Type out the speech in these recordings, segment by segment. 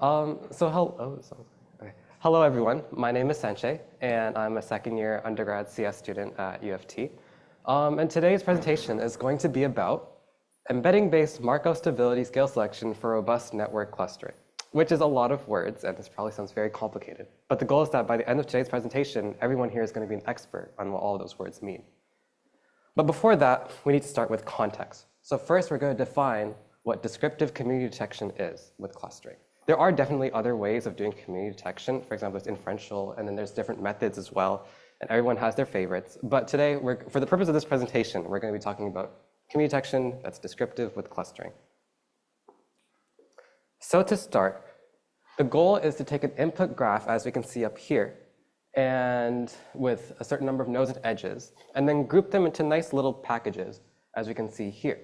Hello, everyone. My name is Sanchaai, and I'm a second-year undergrad CS student at U of T. And today's presentation is going to be about embedding-based Markov stability scale selection for robust network clustering, which is a lot of words, and this probably sounds very complicated. But the goal is that by the end of today's presentation, everyone here is going to be an expert on what all of those words mean. But before that, we need to start with context. So first, we're going to define what descriptive community detection is with clustering. There are definitely other ways of doing community detection. For example, there's inferential, and then there's different methods as well, and everyone has their favorites. But today, for the purpose of this presentation, we're going to be talking about community detection that's descriptive with clustering. So to start, the goal is to take an input graph, as we can see up here, and with a certain number of nodes and edges, and then group them into nice little packages, as we can see here.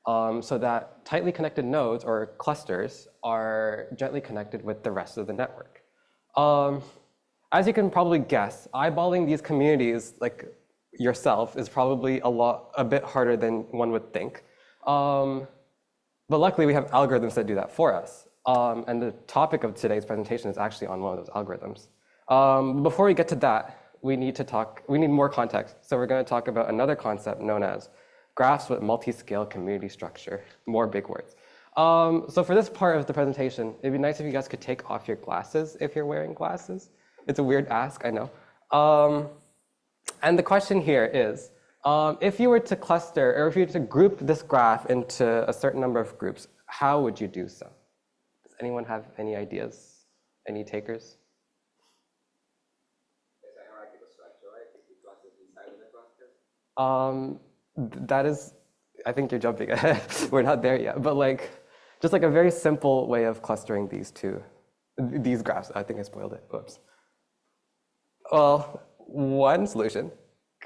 So that tightly connected nodes or clusters are gently connected with the rest of the network. As you can probably guess, eyeballing these communities like yourself is probably a bit harder than one would think. But luckily, we have algorithms that do that for us. And the topic of today's presentation is actually on one of those algorithms. Before we get to that, we need more context. So we're going to talk about another concept known as graphs with multi-scale community structure, more big words. So for this part of the presentation, it'd be nice if you guys could take off your glasses if you're wearing glasses. It's a weird ask, I know. And the question here is, if you were to cluster, or if you were to group this graph into a certain number of groups, how would you do so? Does anyone have any ideas? Any takers? Is that hierarchical structure, right? If you cluster inside of the cluster? That is, I think you're jumping ahead. We're not there yet, but just like a very simple way of clustering these graphs. I think I spoiled it. Whoops. Well, one solution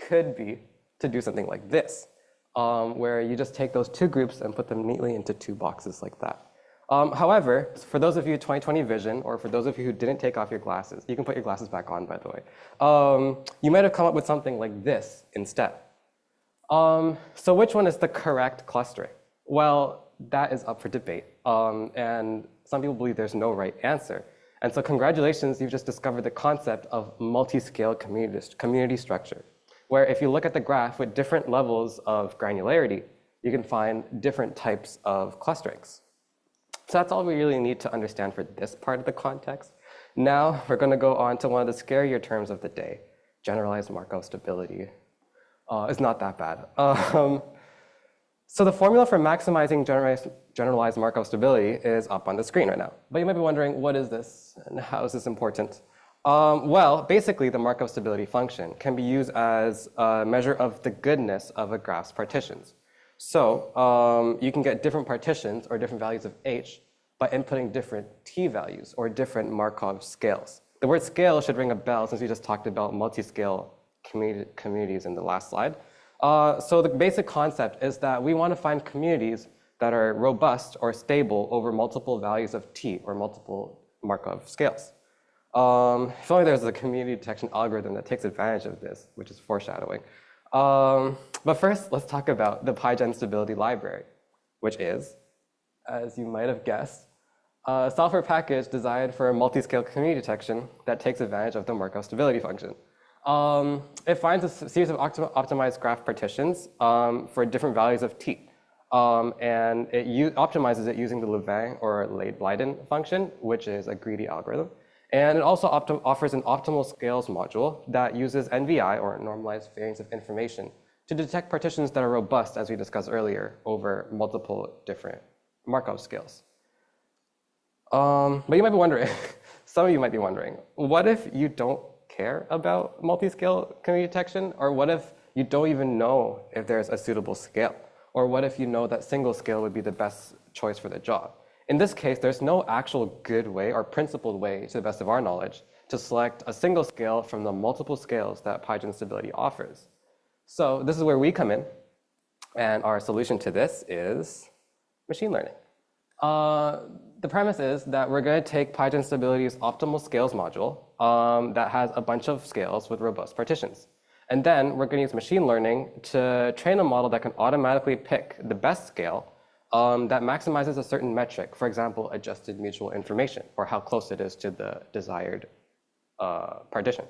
could be to do something like this, where you just take those two groups and put them neatly into two boxes like that. However, for those of you 20/20 vision, or for those of you who didn't take off your glasses, you can put your glasses back on, by the way. You might have come up with something like this instead. So which one is the correct clustering? Well, that is up for debate. And some people believe there's no right answer. And so congratulations, you've just discovered the concept of multi-scale community structure, where if you look at the graph with different levels of granularity, you can find different types of clusterings. So that's all we really need to understand for this part of the context. Now we're going to go on to one of the scarier terms of the day, generalized Markov stability. It's not that bad. So the formula for maximizing generalized Markov stability is up on the screen right now. But you might be wondering, what is this and how is this important? Well, basically, the Markov stability function can be used as a measure of the goodness of a graph's partitions. So you can get different partitions or different values of H by inputting different T values or different Markov scales. The word scale should ring a bell since we just talked about multi-scale communities in the last slide. So the basic concept is that we want to find communities that are robust or stable over multiple values of T or multiple Markov scales. If only there's a community detection algorithm that takes advantage of this, which is foreshadowing. But first, let's talk about the PyGen stability library, which is, as you might have guessed, a software package designed for multi-scale community detection that takes advantage of the Markov stability function. It finds a series of optimized graph partitions for different values of T. And it optimizes it using the Louvain or Leiden function, which is a greedy algorithm. And it also offers an optimal scales module that uses NVI, or normalized variance of information, to detect partitions that are robust, as we discussed earlier, over multiple different Markov scales. But you might be wondering, some of you might be wondering, what if you don't care about multi-scale community detection? Or what if you don't even know if there's a suitable scale? Or what if you know that single scale would be the best choice for the job? In this case, there's no actual good way or principled way, to the best of our knowledge, to select a single scale from the multiple scales that PyGen stability offers. So this is where we come in. And our solution to this is machine learning. The premise is that we're going to take PyGen stability's optimal scales module that has a bunch of scales with robust partitions. And then we're going to use machine learning to train a model that can automatically pick the best scale that maximizes a certain metric, for example, adjusted mutual information, or how close it is to the desired partition.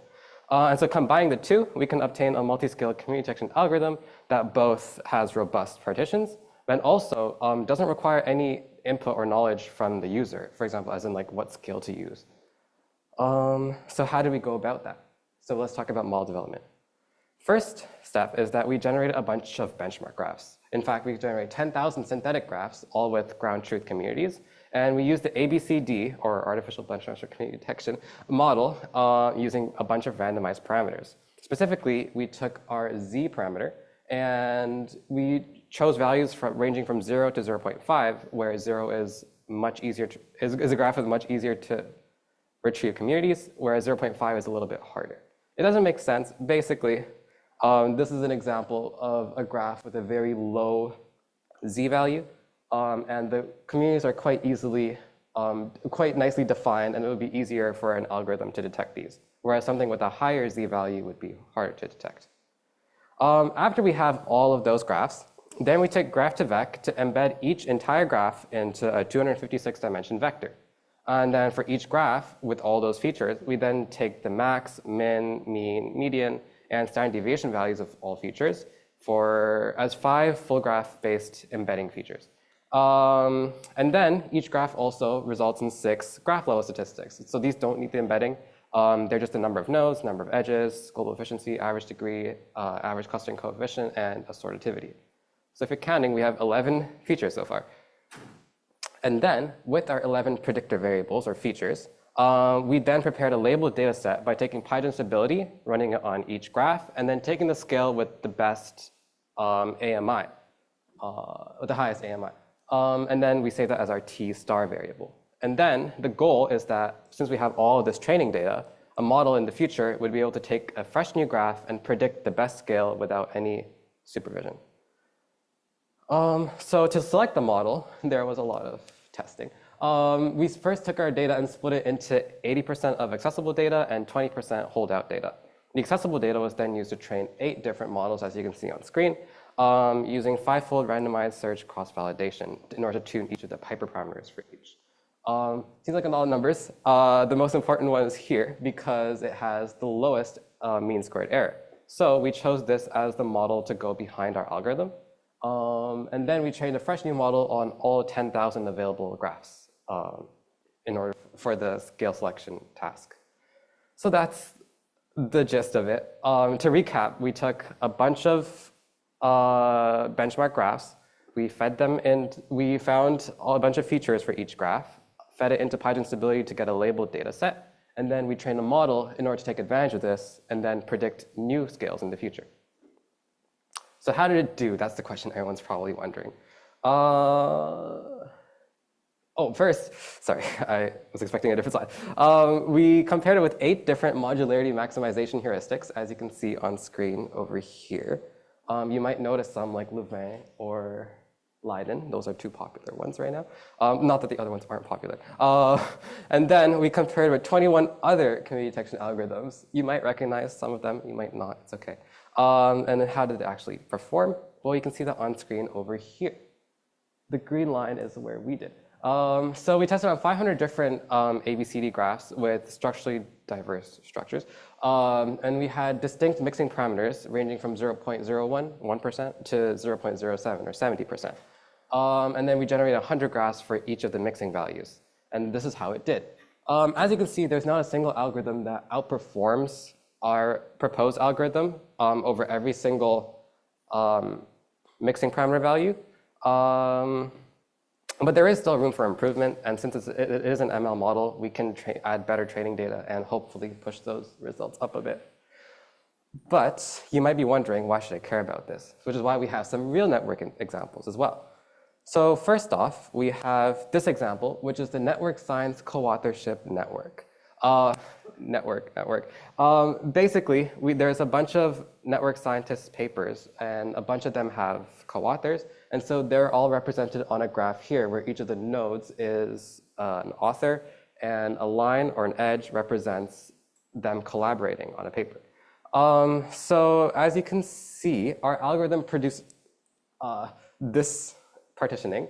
And so combining the two, we can obtain a multi-scale community detection algorithm that both has robust partitions, but also doesn't require any input or knowledge from the user, for example, as in like what scale to use. So how do we go about that? So let's talk about model development. First step is that we generated a bunch of benchmark graphs. In fact, we generated 10,000 synthetic graphs, all with ground truth communities. And we used the ABCD, or Artificial Bench Transfer Community Detection model, using a bunch of randomized parameters. Specifically, we took our Z parameter, and we chose values ranging from 0 to 0.5, where 0 is much easier is a graph that's much easier to retrieve communities, whereas 0.5 is a little bit harder. It doesn't make sense. Basically, this is an example of a graph with a very low Z value, and the communities are quite nicely defined, and it would be easier for an algorithm to detect these, whereas something with a higher Z value would be harder to detect. After we have all of those graphs, then we take graph2vec to embed each entire graph into a 256-dimension vector. And then for each graph with all those features, we then take the max, min, mean, median, and standard deviation values of all features as 5 full graph-based embedding features. And then each graph also results in 6 graph-level statistics. So these don't need the embedding. They're just the number of nodes, number of edges, global efficiency, average degree, average clustering coefficient, and assortativity. So if you're counting, we have 11 features so far. And then with our 11 predictor variables or features, we then prepared a labeled data set by taking Python stability, running it on each graph, and then taking the scale with the best AMI, with the highest AMI. And then we save that as our T star variable. And then the goal is that since we have all of this training data, a model in the future would be able to take a fresh new graph and predict the best scale without any supervision. So to select the model, there was a lot of testing. We first took our data and split it into 80% of accessible data and 20% holdout data. The accessible data was then used to train 8 different models, as you can see on screen, using 5-fold randomized search cross-validation in order to tune each of the hyperparameters for each. Seems like a lot of numbers. The most important one is here because it has the lowest mean squared error. So we chose this as the model to go behind our algorithm. And then we trained a fresh new model on all 10,000 available graphs in order for the scale selection task. So that's the gist of it. To recap, we took a bunch of benchmark graphs. We fed them in. We found a bunch of features for each graph, fed it into Python stability to get a labeled data set, and then we trained a model in order to take advantage of this and then predict new scales in the future. So how did it do? That's the question everyone's probably wondering. First, sorry, I was expecting a different slide. We compared it with 8 different modularity maximization heuristics, as you can see on screen over here. You might notice some like Louvain or Leiden. Those are 2 popular ones right now. Not that the other ones aren't popular. And then we compared with 21 other community detection algorithms. You might recognize some of them, you might not, it's okay. And then how did it actually perform? Well, you can see that on screen over here. The green line is where we did. So we tested on 500 different ABCD graphs with structurally diverse structures. And we had distinct mixing parameters ranging from 0.01% to 0.07 or 70%. And then we generated 100 graphs for each of the mixing values. And this is how it did. As you can see, there's not a single algorithm that outperforms our proposed algorithm over every single mixing parameter value. But there is still room for improvement, and since it is an ML model, we can add better training data and hopefully push those results up a bit. But you might be wondering, why should I care about this? Which is why we have some real networking examples as well. So first off, we have this example, which is the Network Science Co-Authorship Network. Basically, there's a bunch of network scientists' papers, and a bunch of them have co-authors. And so they're all represented on a graph here, where each of the nodes is an author, and a line or an edge represents them collaborating on a paper. So as you can see, our algorithm produced this partitioning.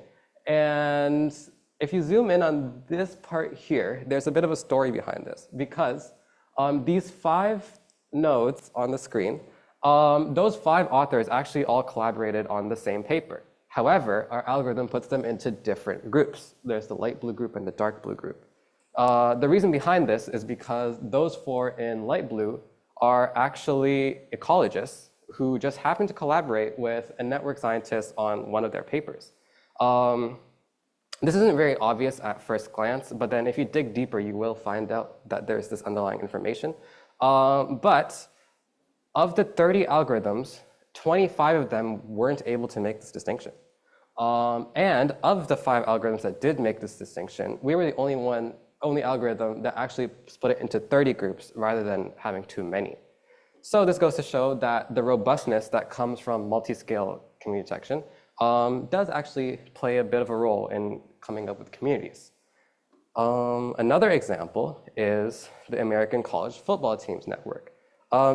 And if you zoom in on this part here, there's a bit of a story behind this because these 5 nodes on the screen, those 5 authors actually all collaborated on the same paper. However, our algorithm puts them into different groups. There's the light blue group and the dark blue group. The reason behind this is because those 4 in light blue are actually ecologists who just happen to collaborate with a network scientist on one of their papers. This isn't very obvious at first glance, but then if you dig deeper, you will find out that there's this underlying information. But of the 30 algorithms, 25 of them weren't able to make this distinction. And of the 5 algorithms that did make this distinction, we were the only algorithm that actually split it into 30 groups rather than having too many. So this goes to show that the robustness that comes from multi-scale community detection does actually play a bit of a role in coming up with communities. Another example is the American College Football Teams Network.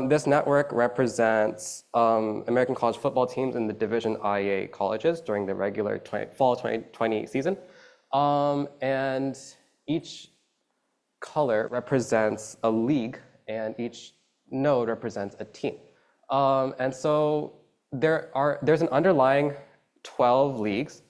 This network represents American college football teams in the Division IA colleges during the regular fall 2020 season. And each color represents a league, and each node represents a team. And so there's an underlying 12 leagues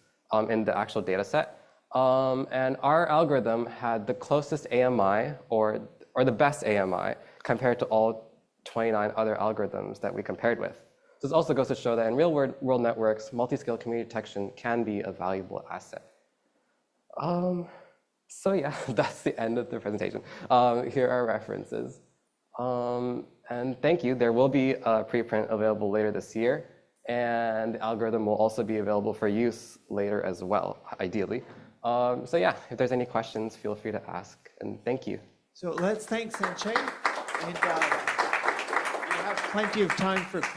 in the actual data set. And our algorithm had the closest AMI or the best AMI compared to all 29 other algorithms that we compared with. This also goes to show that in real world networks, multi-scale community detection can be a valuable asset. So yeah, that's the end of the presentation. Here are references. And thank you. There will be a preprint available later this year, and the algorithm will also be available for use later as well, ideally. So yeah, if there's any questions, feel free to ask, and thank you. So let's thank Sanchaai, and we have plenty of time for questions.